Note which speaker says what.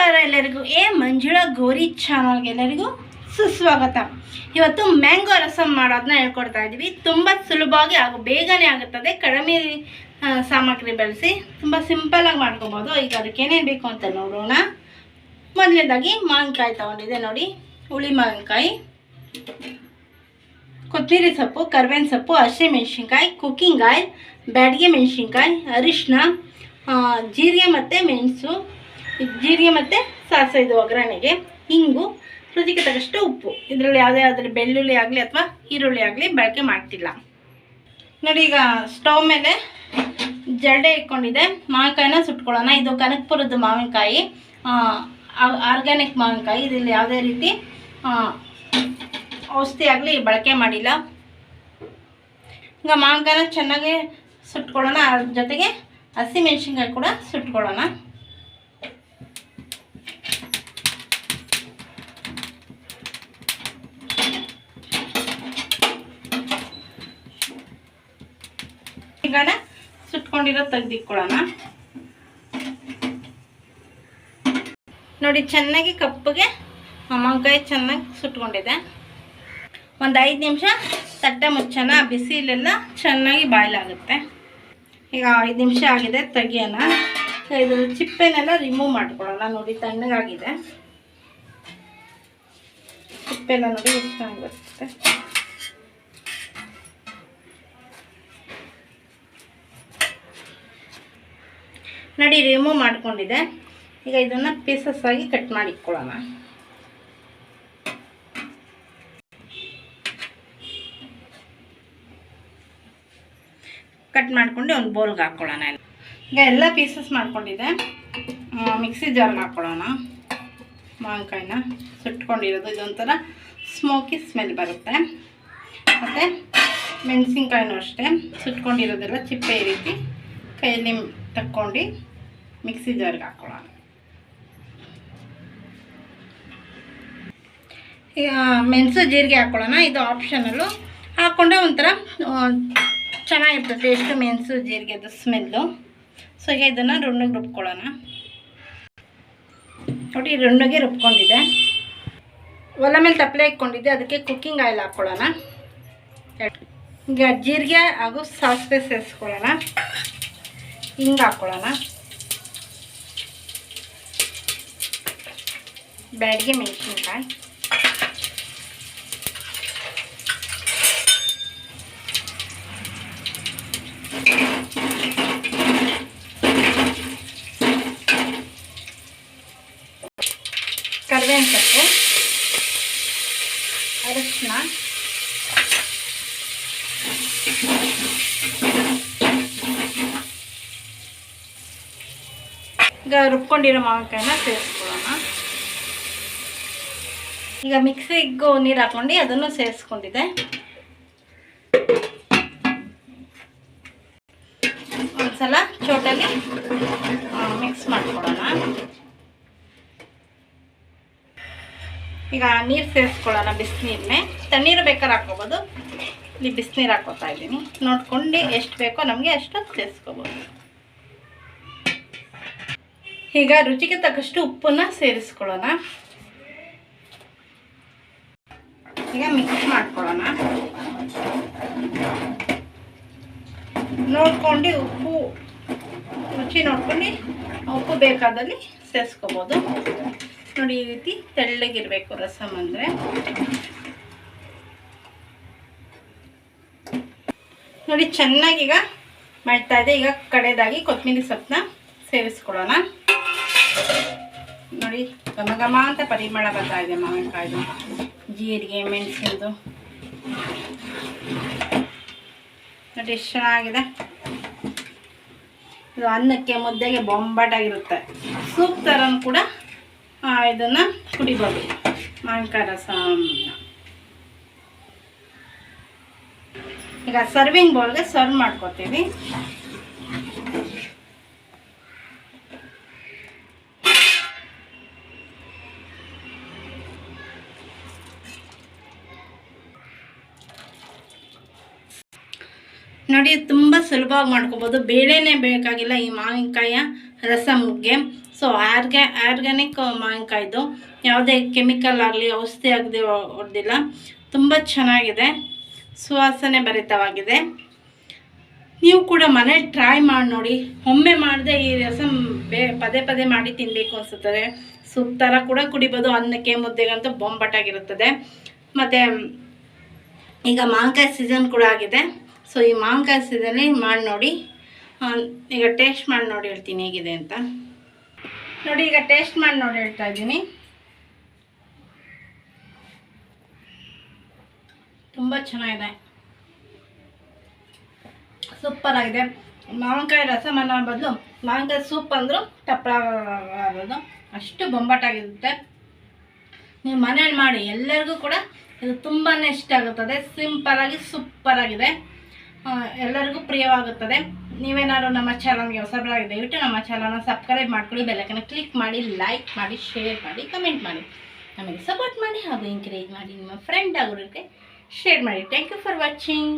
Speaker 1: ನಮಸ್ಕಾರ ಎಲ್ಲರಿಗೂ. ಮಂಜುಳಾ ಗೌರಿ ಚಾನಲ್ಗೆ ಎಲ್ಲರಿಗೂ ಸುಸ್ವಾಗತ. ಇವತ್ತು ಮ್ಯಾಂಗೋ ರಸಮ್ ಮಾಡೋದನ್ನ ಹೇಳ್ಕೊಡ್ತಾ ಇದ್ದೀವಿ. ತುಂಬ ಸುಲಭವಾಗಿ ಹಾಗೂ ಬೇಗನೆ ಆಗುತ್ತದೆ. ಕಡಿಮೆ ಸಾಮಗ್ರಿ ಬಳಸಿ ತುಂಬ ಸಿಂಪಲಾಗಿ ಮಾಡ್ಕೊಬೋದು. ಈಗ ಅದಕ್ಕೆ ಏನೇನು ಬೇಕು ಅಂತ ನೋಡೋಣ. ಮೊದಲನೇದಾಗಿ ಮಾವಿನಕಾಯಿ ತೊಗೊಂಡಿದ್ದೆ ನೋಡಿ, ಹುಳಿ ಮಾವಿನಕಾಯಿ, ಕೊತ್ತಂಬರಿ ಸೊಪ್ಪು, ಕರಿಬೇವಿನ ಸೊಪ್ಪು, ಹಸಿಮೆಣಸಿನ್ಕಾಯಿ, ಕುಕ್ಕಿಂಗ್ ಆಯಿಲ್, ಬ್ಯಾಡಗೆ ಮೆಣಸಿನ್ಕಾಯಿ, ಅರಿಶಿನ, ಜೀರಿಗೆ ಮತ್ತು ಮೆಣಸು, ಜೀರಿಗೆ ಮತ್ತು ಸಾಸಿವೆ ಇದು ಒಗ್ಗರಣೆಗೆ, ಹಿಂಗು, ರುಚಿಗೆ ತಕ್ಕಷ್ಟು ಉಪ್ಪು. ಇದರಲ್ಲಿ ಯಾವುದೇ ಬೆಳ್ಳುಳ್ಳಿ ಆಗಲಿ ಅಥವಾ ಈರುಳ್ಳಿ ಆಗಲಿ ಬಳಕೆ ಮಾಡ್ತಿಲ್ಲ ನೋಡಿ. ಈಗ ಸ್ಟವ್ ಮೇಲೆ ಜರಡೆ ಇಟ್ಕೊಂಡಿದ್ದೆ. ಮಾವಿನಕಾಯಿನ ಸುಟ್ಕೊಳ್ಳೋಣ. ಇದು ಕನಕಪುರದ ಮಾವಿನಕಾಯಿ, ಆರ್ಗ್ಯಾನಿಕ್ ಮಾವಿನಕಾಯಿ. ಇದರಲ್ಲಿ ಯಾವುದೇ ರೀತಿ ಔಷಧಿ ಆಗಲಿ ಬಳಕೆ ಮಾಡಿಲ್ಲ. ಈಗ ಮಾವಿನಕಾಯಿನ ಚೆನ್ನಾಗಿ ಸುಟ್ಕೊಳ್ಳೋಣ. ಅದ್ರ ಜೊತೆಗೆ ಹಸಿಮೆಣಸಿನ್ಕಾಯಿ ಕೂಡ ಸುಟ್ಕೊಳ್ಳೋಣ. ಈಗ ಸುಟ್ಕೊಂಡಿರೋ ತೆಗೆದಿಟ್ಕೊಳ್ಳೋಣ ನೋಡಿ. ಚೆನ್ನಾಗಿ ಕಪ್ಪಗೆ ಮಾವಿನಕಾಯಿ ಚೆನ್ನಾಗಿ ಸುಟ್ಕೊಂಡಿದೆ. ಒಂದು 5 ನಿಮಿಷ ತಟ್ಟೆ ಮುಚ್ಚೋಣ. ಬಿಸಿಲೆಲ್ಲ ಚೆನ್ನಾಗಿ ಬಾಯ್ಲ್ ಆಗುತ್ತೆ. ಈಗ 5 ನಿಮಿಷ ಆಗಿದೆ, ತೆಗಿಯೋಣ. ಇದು ಚಿಪ್ಪೆನೆಲ್ಲ ರಿಮೂವ್ ಮಾಡ್ಕೊಳ್ಳೋಣ ನೋಡಿ. ತಣ್ಣಗಾಗಿದೆ ಚಿಪ್ಪೆಲ್ಲ ನೋಡಿ, ಎಷ್ಟು ಚೆನ್ನಾಗಿ ಬರುತ್ತೆ ನೋಡಿ. ರಿಮೂವ್ ಮಾಡ್ಕೊಂಡಿದೆ. ಈಗ ಇದನ್ನು ಪೀಸಸ್ ಆಗಿ ಕಟ್ ಮಾಡಿ ಇಟ್ಕೊಳ್ಳೋಣ. ಕಟ್ ಮಾಡ್ಕೊಂಡು ಒಂದು ಬೌಲ್ಗೆ ಹಾಕ್ಕೊಳ್ಳೋಣ. ಈಗ ಎಲ್ಲ ಪೀಸಸ್ ಮಾಡ್ಕೊಂಡಿದೆ. ಮಿಕ್ಸಿ ಜಾರ್ಗೆ ಹಾಕ್ಕೊಳ್ಳೋಣ. ಮಾವಿನಕಾಯಿನ ಸುಟ್ಕೊಂಡಿರೋದು, ಇದೊಂಥರ ಸ್ಮೋಕಿ ಸ್ಮೆಲ್ ಬರುತ್ತೆ. ಮತ್ತು ಮೆಣಸಿನ್ಕಾಯಿನೂ ಅಷ್ಟೇ ಸುಟ್ಕೊಂಡಿರೋದೆಲ್ಲ ಚಿಪ್ಪೆ ಈ ರೀತಿ ಕೈಯಲ್ಲಿ ತಕ್ಕೊಂಡು ಮಿಕ್ಸಿ ಜಾರ್ಗೆ ಹಾಕ್ಕೊಳ್ಳೋಣ. ಈಗ ಮೆಣಸು ಜೀರಿಗೆ ಹಾಕ್ಕೊಳ್ಳೋಣ. ಇದು ಆಪ್ಷನಲ್ಲು, ಹಾಕ್ಕೊಂಡ್ರೆ ಒಂಥರ ಚೆನ್ನಾಗಿರ್ತದೆ ಟೇಸ್ಟು, ಮೆಣಸು ಜೀರಿಗೆದು ಸ್ಮೆಲ್ಲು. ಸೊ ಈಗ ಇದನ್ನು ರುಣ್ಣಗೆ ರುಬ್ಕೊಳ್ಳೋಣ ನೋಡಿ. ರುಣ್ಣಗೆ ರುಬ್ಕೊಂಡಿದ್ದೆ. ಒಲೆ ಮೇಲೆ ತಪ್ಪಲೆ ಇಟ್ಕೊಂಡಿದ್ದೆ, ಅದಕ್ಕೆ ಕುಕ್ಕಿಂಗ್ ಆಯಿಲ್ ಹಾಕ್ಕೊಳ್ಳೋಣ. ಈಗ ಜೀರಿಗೆ ಹಾಗೂ ಸಾಸಿವೆ ಸೇರಿಸ್ಕೊಳ್ಳೋಣ. ಹಿಂಗೆ ಹಾಕ್ಕೊಳ್ಳೋಣ. ಬ್ಯಾಡಗೆ ಮೆಣಸಿನ್ಕಾಯಿ, ಕರಿಬೇವಿನ ಸೊಪ್ಪು, ಅರಿಶಿನ, ಈಗ ರುಬ್ಕೊಂಡಿರೋ ಮಾವಿನಕಾಯಿನ ಸೇರಿಸ್ಕೊಳ್ಳೋಣ. ಈಗ ಮಿಕ್ಸಿಗೂ ನೀರು ಹಾಕ್ಕೊಂಡು ಅದನ್ನು ಸೇರಿಸ್ಕೊಂಡಿದ್ದೆ. ಒಂದ್ಸಲ ಚೋಟಲ್ಲಿ ಮಿಕ್ಸ್ ಮಾಡ್ಕೊಳ್ಳೋಣ. ಈಗ ನೀರು ಸೇರಿಸ್ಕೊಳ್ಳೋಣ. ಬಿಸಿನೀರನ್ನೇ, ತಣ್ಣೀರು ಬೇಕಾದ್ರೆ ಹಾಕ್ಕೋಬೋದು. ಇಲ್ಲಿ ಬಿಸಿನೀರು ಹಾಕ್ಕೋತಾ ಇದ್ದೀನಿ. ನೋಡ್ಕೊಂಡು ಎಷ್ಟು ಬೇಕೋ ನಮಗೆ ಅಷ್ಟು ಸೇರಿಸ್ಕೋಬೋದು. ಈಗ ರುಚಿಗೆ ತಕ್ಕಷ್ಟು ಉಪ್ಪನ್ನು ಸೇರಿಸ್ಕೊಳ್ಳೋಣ. ಈಗ ಮಿಕ್ಸ್ ಮಾಡ್ಕೊಳ್ಳೋಣ. ನೋಡ್ಕೊಂಡು ಉಪ್ಪು ರುಚಿ ನೋಡ್ಕೊಂಡು ಉಪ್ಪು ಬೇಕಾದಲ್ಲಿ ಸೇರಿಸ್ಕೋಬೋದು ನೋಡಿ. ಈ ರೀತಿ ತೆಳ್ಳಗಿರಬೇಕು ರಸಮ್ ಅಂದರೆ. ನೋಡಿ ಚೆನ್ನಾಗೀಗ ಮಾಡ್ತಾ ಇದೆ. ಈಗ ಕಡೆದಾಗಿ ಕೊತ್ತಂಬರಿ ಸೊಪ್ಪನ್ನ ಸೇರಿಸ್ಕೊಳ್ಳೋಣ ನೋಡಿ. ಘಮ ಘಮ ಅಂತ ಪರಿಮಳ ಬರ್ತಾ ಇದೆ ಮಾವಿನಕಾಯ್ದು, ಜೀರಿಗೆ, ಮೆಣಸಿಂದು ನೋಡಿ ಎಷ್ಟು ಚೆನ್ನಾಗಿದೆ. ಇದು ಅನ್ನಕ್ಕೆ, ಮುದ್ದೆಗೆ ಬೊಂಬಾಟಾಗಿರುತ್ತೆ. ಸೂಪ್ ಥರನೂ ಕೂಡ ಇದನ್ನು ಕುಡಿಬೋದು ಮಾವಿನಕಾಯಿ ರಸ. ಈಗ ಸರ್ವಿಂಗ್ ಬೌಲ್ಗೆ ಸರ್ವ್ ಮಾಡ್ಕೊತೀವಿ. ನೋಡಿ ತುಂಬ ಸುಲಭವಾಗಿ ಮಾಡ್ಕೋಬೋದು. ಬೇಳೆನೇ ಬೇಕಾಗಿಲ್ಲ ಈ ಮಾವಿನಕಾಯಿಯ ರಸಮ್ಗೆ. ಸೊ ಆರ್ಗ್ಯಾನಿಕ್ ಮಾವಿನಕಾಯ್ದು, ಯಾವುದೇ ಕೆಮಿಕಲ್ ಆಗಲಿ ಔಷಧಿ ಆಗದೆ ಹೊಡೆದಿಲ್ಲ. ತುಂಬ ಚೆನ್ನಾಗಿದೆ, ಸುವಾಸನೆ ಭರಿತವಾಗಿದೆ. ನೀವು ಕೂಡ ಮನೇಲಿ ಟ್ರೈ ಮಾಡಿ ನೋಡಿ. ಒಮ್ಮೆ ಮಾಡಿದೆ ಈ ರಸಂ ಪದೇ ಪದೇ ಮಾಡಿ ತಿನ್ನಬೇಕು ಅನಿಸುತ್ತದೆ. ಸೂಪ್ ಥರ ಕೂಡ ಕುಡಿಬೋದು, ಅನ್ನಕ್ಕೆ ಮುದ್ದೆಗಂತೂ ಬೊಂಬಾಟಾಗಿರುತ್ತದೆ. ಮತ್ತು ಈಗ ಮಾವಿನಕಾಯಿ ಸೀಸನ್ ಕೂಡ ಆಗಿದೆ. ಸೊ ಈ ಮಾವಿನಕಾಯಿ ಸೀಸನಲ್ಲಿ ಮಾಡಿ ನೋಡಿ. ಈಗ ಟೇಸ್ಟ್ ಮಾಡಿ ನೋಡಿ ಹೇಳ್ತೀನಿ ಹೇಗಿದೆ ಅಂತ. ನೋಡಿ ಈಗ ಟೇಸ್ಟ್ ಮಾಡಿ ನೋಡಿ ಹೇಳ್ತಾ ಇದ್ದೀನಿ. ತುಂಬ ಚೆನ್ನಾಗಿದೆ, ಸೂಪರ್ ಆಗಿದೆ. ಮಾವಿನಕಾಯಿ ರಸಮ್ ಅನ್ನೋ ಬದಲು ಮಾವಿನಕಾಯಿ ಸೂಪ್ ಅಂದರೂ ತಪ್ಪಾಗೋದು, ಅಷ್ಟು ಬೊಂಬಾಟಾಗಿರುತ್ತೆ. ನೀವು ಮನೇಲಿ ಮಾಡಿ, ಎಲ್ಲರಿಗೂ ಕೂಡ ಇದು ತುಂಬಾ ಇಷ್ಟ ಆಗುತ್ತದೆ. ಸಿಂಪಲಾಗಿ ಸೂಪರಾಗಿದೆ, ಎಲ್ಲರಿಗೂ ಪ್ರಿಯವಾಗುತ್ತದೆ. ನೀವೇನಾದ್ರು ನಮ್ಮ ಚಾನಲ್ಗೆ ಹೊಸಬರಾಗಿ ದಯವಿಟ್ಟು ನಮ್ಮ ಚಾನಲ್ನ ಸಬ್ಸ್ಕ್ರೈಬ್ ಮಾಡ್ಕೊಳ್ಳಿ, ಬೆಲ್ಲೈಕನ್ನ ಕ್ಲಿಕ್ ಮಾಡಿ, ಲೈಕ್ ಮಾಡಿ, ಶೇರ್ ಮಾಡಿ, ಕಮೆಂಟ್ ಮಾಡಿ, ನಮಗೆ ಸಪೋರ್ಟ್ ಮಾಡಿ ಹಾಗೂ ಎಂಕರೇಜ್ ಮಾಡಿ. ನಿಮ್ಮ ಫ್ರೆಂಡ್ ಆಗೋರಿಗೆ ಶೇರ್ ಮಾಡಿ. Thank you for watching.